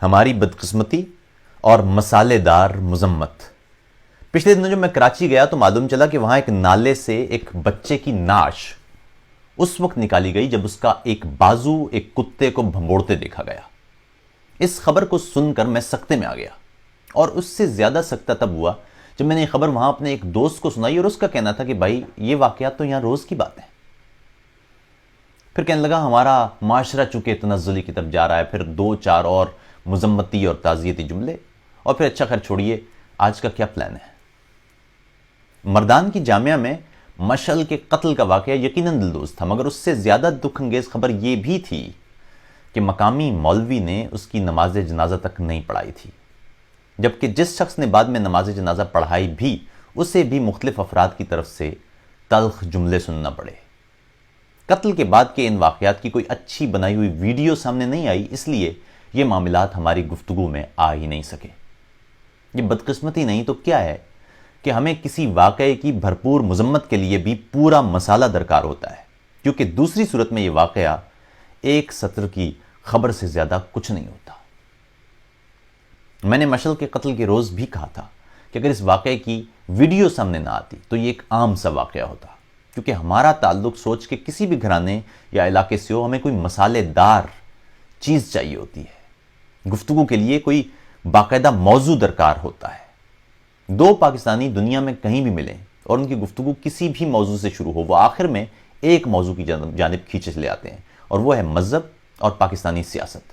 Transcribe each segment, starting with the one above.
ہماری بدقسمتی اور مسالے دار مذمت۔ پچھلے دنوں جب میں کراچی گیا تو معلوم چلا کہ وہاں ایک نالے سے ایک بچے کی نعش اس وقت نکالی گئی جب اس کا ایک بازو ایک کتے کو بھنبوڑتے دیکھا گیا۔ اس خبر کو سن کر میں سکتے میں آ گیا، اور اس سے زیادہ سکتہ تب ہوا جب میں نے یہ خبر وہاں اپنے ایک دوست کو سنائی، اور اس کا کہنا تھا کہ بھائی یہ واقعات تو یہاں روز کی بات ہے۔ پھر کہنے لگا ہمارا معاشرہ چونکہ تنزلی کی طرف جا رہا ہے، پھر دو چار اور مذمتی اور تعزیتی جملے، اور پھر اچھا خیر چھوڑیے آج کا کیا پلان ہے۔ مردان کی جامعہ میں مشعل کے قتل کا واقعہ یقیناً دلدوز تھا، مگر اس سے زیادہ دکھ انگیز خبر یہ بھی تھی کہ مقامی مولوی نے اس کی نماز جنازہ تک نہیں پڑھائی تھی، جبکہ جس شخص نے بعد میں نماز جنازہ پڑھائی بھی اسے بھی مختلف افراد کی طرف سے تلخ جملے سننا پڑے۔ قتل کے بعد کے ان واقعات کی کوئی اچھی بنائی ہوئی ویڈیو سامنے نہیں آئی، اس لیے یہ معاملات ہماری گفتگو میں آ ہی نہیں سکے۔ یہ بدقسمتی نہیں تو کیا ہے کہ ہمیں کسی واقعے کی بھرپور مذمت کے لیے بھی پورا مسالہ درکار ہوتا ہے، کیونکہ دوسری صورت میں یہ واقعہ ایک سطر کی خبر سے زیادہ کچھ نہیں ہوتا۔ میں نے مشعل کے قتل کے روز بھی کہا تھا کہ اگر اس واقعے کی ویڈیو سامنے نہ آتی تو یہ ایک عام سا واقعہ ہوتا، کیونکہ ہمارا تعلق سوچ کے کسی بھی گھرانے یا علاقے سے ہو، ہمیں کوئی مسالے دار چیز چاہیے ہوتی ہے، گفتگو کے لیے کوئی باقاعدہ موضوع درکار ہوتا ہے۔ دو پاکستانی دنیا میں کہیں بھی ملیں اور ان کی گفتگو کسی بھی موضوع سے شروع ہو، وہ آخر میں ایک موضوع کی جانب کھینچے چلے آتے ہیں، اور وہ ہے مذہب اور پاکستانی سیاست۔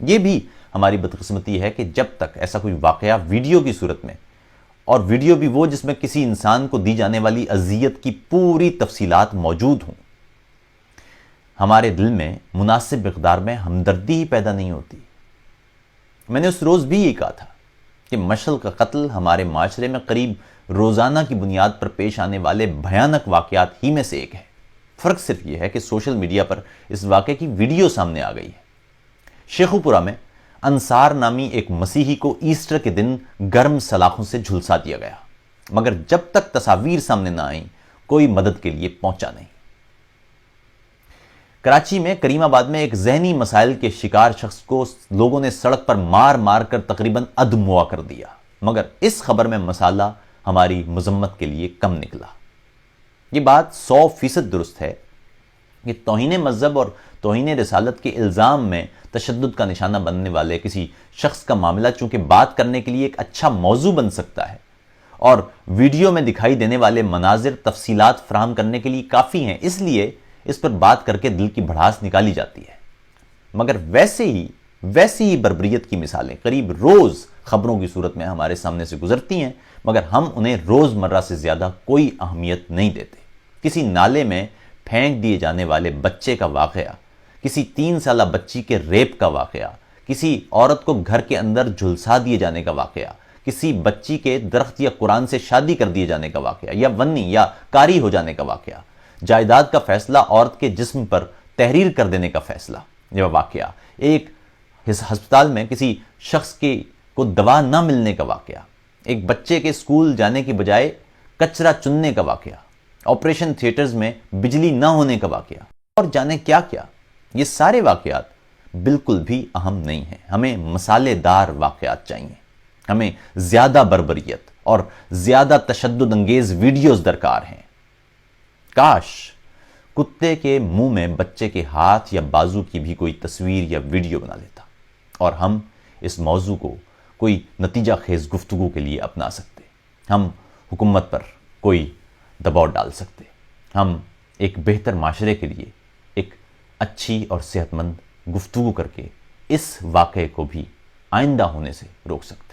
یہ بھی ہماری بدقسمتی ہے کہ جب تک ایسا کوئی واقعہ ویڈیو کی صورت میں، اور ویڈیو بھی وہ جس میں کسی انسان کو دی جانے والی اذیت کی پوری تفصیلات موجود ہوں، ہمارے دل میں مناسب مقدار میں ہمدردی ہی پیدا نہیں ہوتی۔ میں نے اس روز بھی یہ کہا تھا کہ مشعل کا قتل ہمارے معاشرے میں قریب روزانہ کی بنیاد پر پیش آنے والے بھیانک واقعات ہی میں سے ایک ہے۔ فرق صرف یہ ہے کہ سوشل میڈیا پر اس واقعے کی ویڈیو سامنے آ گئی ہے۔ شیخوپورہ میں انصار نامی ایک مسیحی کو ایسٹر کے دن گرم سلاخوں سے جھلسا دیا گیا، مگر جب تک تصاویر سامنے نہ آئیں کوئی مدد کے لیے پہنچا نہیں۔ کراچی میں کریم آباد میں ایک ذہنی مسائل کے شکار شخص کو لوگوں نے سڑک پر مار مار کر تقریباً ادموا کر دیا، مگر اس خبر میں مسالہ ہماری مذمت کے لیے کم نکلا۔ یہ بات 100% درست ہے کہ توہین مذہب اور توہین رسالت کے الزام میں تشدد کا نشانہ بننے والے کسی شخص کا معاملہ چونکہ بات کرنے کے لیے ایک اچھا موضوع بن سکتا ہے، اور ویڈیو میں دکھائی دینے والے مناظر تفصیلات فراہم کرنے کے لیے کافی ہیں، اس لیے اس پر بات کر کے دل کی بھڑاس نکالی جاتی ہے، مگر ویسی ہی بربریت کی مثالیں قریب روز خبروں کی صورت میں ہمارے سامنے سے گزرتی ہیں، مگر ہم انہیں روز مرہ سے زیادہ کوئی اہمیت نہیں دیتے۔ کسی نالے میں پھینک دیے جانے والے بچے کا واقعہ، کسی 3 سالہ بچی کے ریپ کا واقعہ، کسی عورت کو گھر کے اندر جھلسا دیے جانے کا واقعہ، کسی بچی کے درخت یا قرآن سے شادی کر دیے جانے کا واقعہ، یا ونی یا کاری ہو جانے کا واقعہ، جائیداد کا فیصلہ عورت کے جسم پر تحریر کر دینے کا فیصلہ یا واقعہ، ایک ہسپتال میں کسی شخص کو دوا نہ ملنے کا واقعہ، ایک بچے کے اسکول جانے کی بجائے کچرا چننے کا واقعہ، آپریشن تھیٹرز میں بجلی نہ ہونے کا واقعہ، اور جانے کیا کیا۔ یہ سارے واقعات بالکل بھی اہم نہیں ہیں۔ ہمیں مسالے دار واقعات چاہیے، ہمیں زیادہ بربریت اور زیادہ تشدد انگیز ویڈیوز درکار ہیں۔ کاش کتے کے منہ میں بچے کے ہاتھ یا بازو کی بھی کوئی تصویر یا ویڈیو بنا لیتا، اور ہم اس موضوع کو کوئی نتیجہ خیز گفتگو کے لیے اپنا سکتے، ہم حکومت پر کوئی دباؤ ڈال سکتے، ہم ایک بہتر معاشرے کے لیے ایک اچھی اور صحت مند گفتگو کر کے اس واقعے کو بھی آئندہ ہونے سے روک سکتے۔